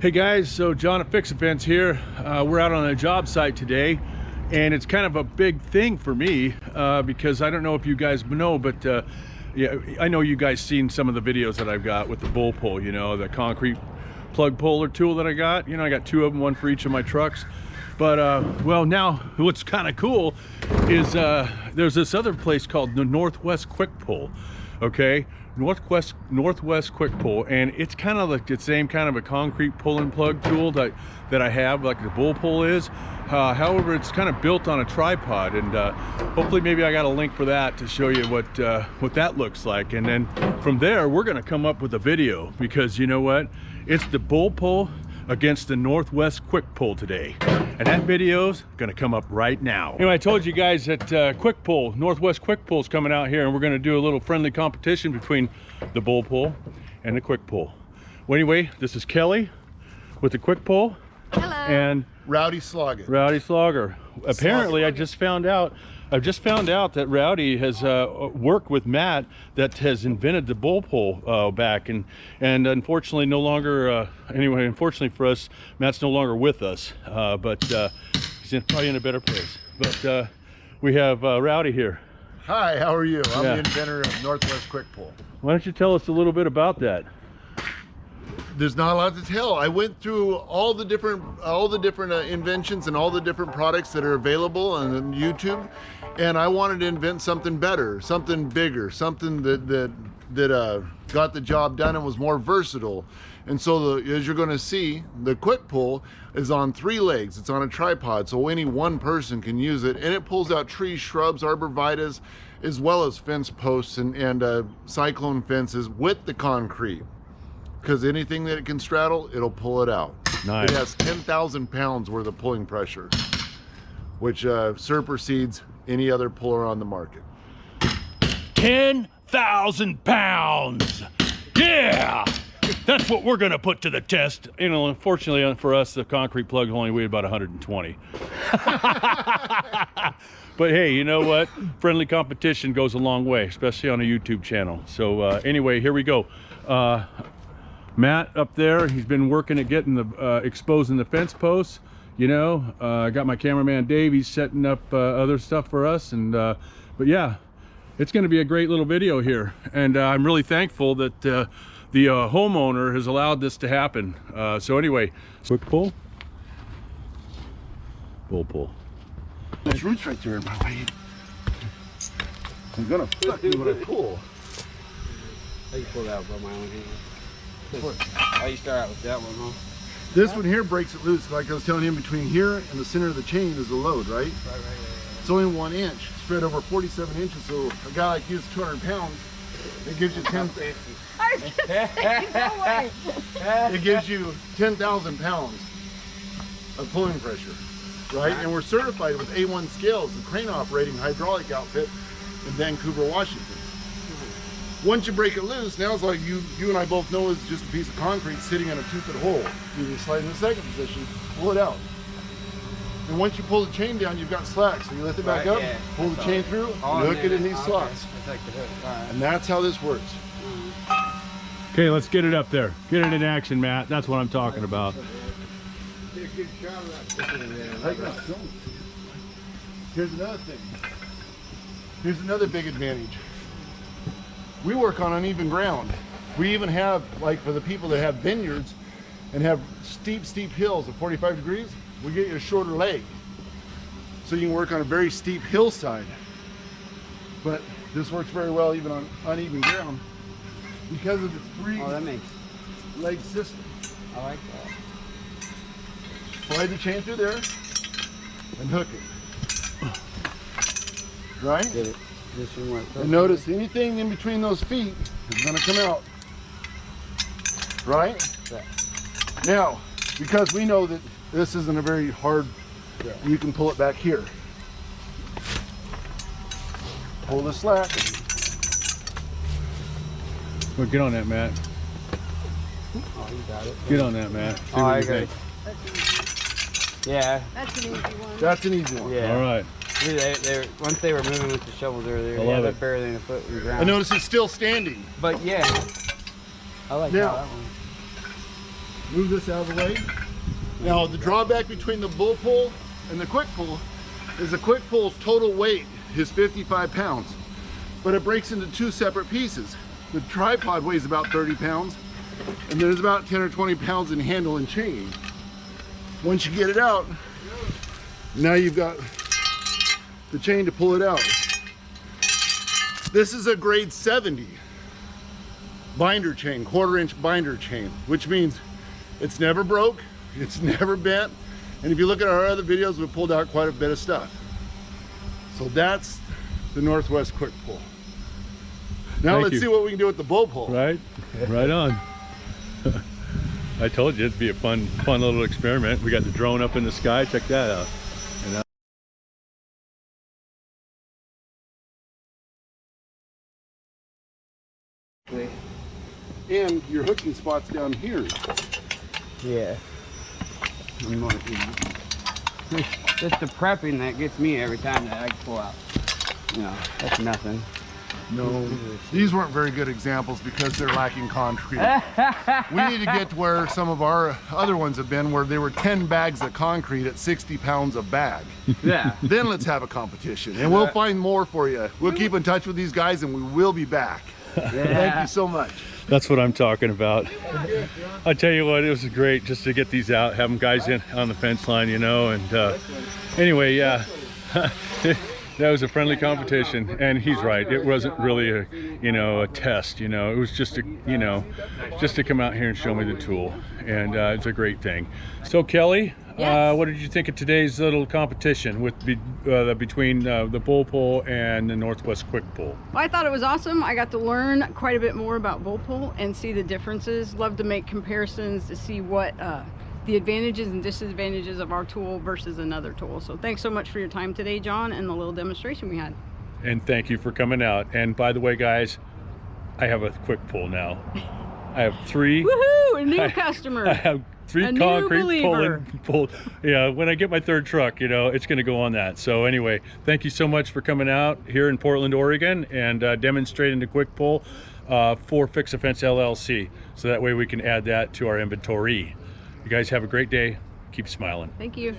Hey guys, so John at Fix Fence here. We're out on a job site today, and it's kind of a big thing for me because I don't know if you guys know, but yeah, I know you guys seen some of the videos that I've got with the bull pull, you know, the concrete plug puller tool that I got. You know, I got two of them, one for each of my trucks. But well, now what's kind of cool is there's this other place called the Northwest Quik Pull. Okay, Northwest Quik Pull, and it's kind of like the same kind of a concrete pull and plug tool that I have, like the bull pull is. However, it's kind of built on a tripod, and hopefully maybe I got a link for that to show you what that looks like. And then from there, we're gonna come up with a video, because you know what? It's the bull pull against the Northwest Quik Pull today, and that video's gonna come up right now. Anyway, I told you guys that Quik Pull, Northwest Quik Pull is coming out here, and we're gonna do a little friendly competition between the bull pull and the Quik Pull. Well, anyway, this is Kelly with the Quik Pull. Hello. And Rowdy Slogger. Rowdy Slogger. Apparently, I just found out that Rowdy has worked with Matt that has invented the bull pull back, and unfortunately no longer, anyway, unfortunately for us, Matt's no longer with us, but he's probably in a better place. But we have Rowdy here. Hi, how are you? I'm the inventor of Northwest Quik Pull. Why don't you tell us a little bit about that? There's not a lot to tell. I went through all the different inventions and all the different products that are available on YouTube, and I wanted to invent something better, something bigger, something that got the job done and was more versatile. And so as you're going to see, the Quik Pull is on 3 legs. It's on a tripod, so any one person can use it, and it pulls out trees, shrubs, arborvitaes, as well as fence posts and cyclone fences with the concrete. Because anything that it can straddle, it'll pull it out. Nice. It has 10,000 pounds worth of pulling pressure, which supersedes any other puller on the market. 10,000 pounds! Yeah! That's what we're gonna put to the test. You know, unfortunately for us, the concrete plug only weighed about 120. But hey, you know what? Friendly competition goes a long way, especially on a YouTube channel. So anyway, here we go. Matt up there, he's been working at getting the exposing the fence posts. You know, I got my cameraman Dave, he's setting up other stuff for us, and but yeah, it's going to be a great little video here, and I'm really thankful that the homeowner has allowed this to happen. So anyway, Quik Pull, bull pull. There's roots right there in my way. I'm gonna fuck you when I pull. How you pull that out by my own hand? How you start out with that one, huh? This one here breaks it loose. Like I was telling him, between here and the center of the chain is the load, right? Right. It's only 1 inch, spread over 47 inches. So a guy like you is 200 pounds. It gives you 10. I was gonna say, no way. It gives you 10,000 pounds of pulling pressure, right? And we're certified with A1 scales, the crane operating hydraulic outfit in Vancouver, Washington. Once you break it loose, now it's like you and I both know it's just a piece of concrete sitting in a 2-foot hole. You just slide in the second position, pull it out. And once you pull the chain down, you've got slacks. So you lift it back up, pull the chain through, and hook it in these slots. And that's how this works. Okay, let's get it up there. Get it in action, Matt. That's what I'm talking about. Here's another thing. Here's another big advantage. We work on uneven ground. We even have, like for the people that have vineyards and have steep hills of 45 degrees, we get you a shorter leg. So you can work on a very steep hillside. But this works very well even on uneven ground because of its 3-leg system. I like that. Slide the chain through there and hook it. Right? Get it. And notice anything in between those feet is going to come out. Right? Yeah. Now, because we know that this isn't a very hard, you can pull it back here. Pull the slack. Well, get on that, Matt. Oh, you got it. Get on that, Matt. Oh, I got it. Yeah. That's an easy one. That's an easy one. Yeah. All right. Once they were moving with the shovels over there, I they love had it. barely in a foot in the ground. I notice it's still standing. But yeah, I like Now, that one. Move this out of the way. Now the drawback between the bull pull and the Quik pull is the Quik pull's total weight is 55 pounds, but it breaks into two separate pieces. The tripod weighs about 30 pounds, and there's about 10 or 20 pounds in handle and chain. Once you get it out, now you've got the chain to pull it out. This is a grade 70 binder chain, 1/4 inch binder chain, which means it's never broke, it's never bent, and if you look at our other videos, we pulled out quite a bit of stuff. So that's the Northwest Quik pull. Now Thank let's you. see what we can do with the bull pull. Right on. I told you it'd be a fun little experiment. We got the drone up in the sky. Check that out. And your hooking spot's down here. Yeah. I'm more, you know. Just the prepping that gets me every time that I pull out. You know, that's nothing. No, these weren't very good examples because they're lacking concrete. We need to get to where some of our other ones have been, where they were 10 bags of concrete at 60 pounds a bag. Yeah. Then let's have a competition, and we'll find more for you. We'll keep in touch with these guys, and we will be back. Thank you so much. That's what I'm talking about. I tell you what, it was great just to get these out, have them guys in on the fence line, you know. And anyway, yeah. That was a friendly competition, and he's right. It wasn't really a, you know, a test. You know, it was just a, you know, just to come out here and show me the tool, and it's a great thing. So Kelly, Yes. what did you think of today's little competition with between the bull pull and the Northwest Quik pull? Well, I thought it was awesome. I got to learn quite a bit more about bull pull and see the differences. Love to make comparisons to see what the advantages and disadvantages of our tool versus another tool. So thanks so much for your time today, John, and the little demonstration we had. And thank you for coming out. And by the way, guys, I have a Quik pull now. I have 3. Woohoo! A new customer. I have 3 A new concrete believer. pulled. Yeah, when I get my 3rd truck, you know, it's going to go on that. So anyway, thank you so much for coming out here in Portland, Oregon, and demonstrating the Quik pull for Fix a Fence LLC. So that way we can add that to our inventory. You guys have a great day. Keep smiling. Thank you.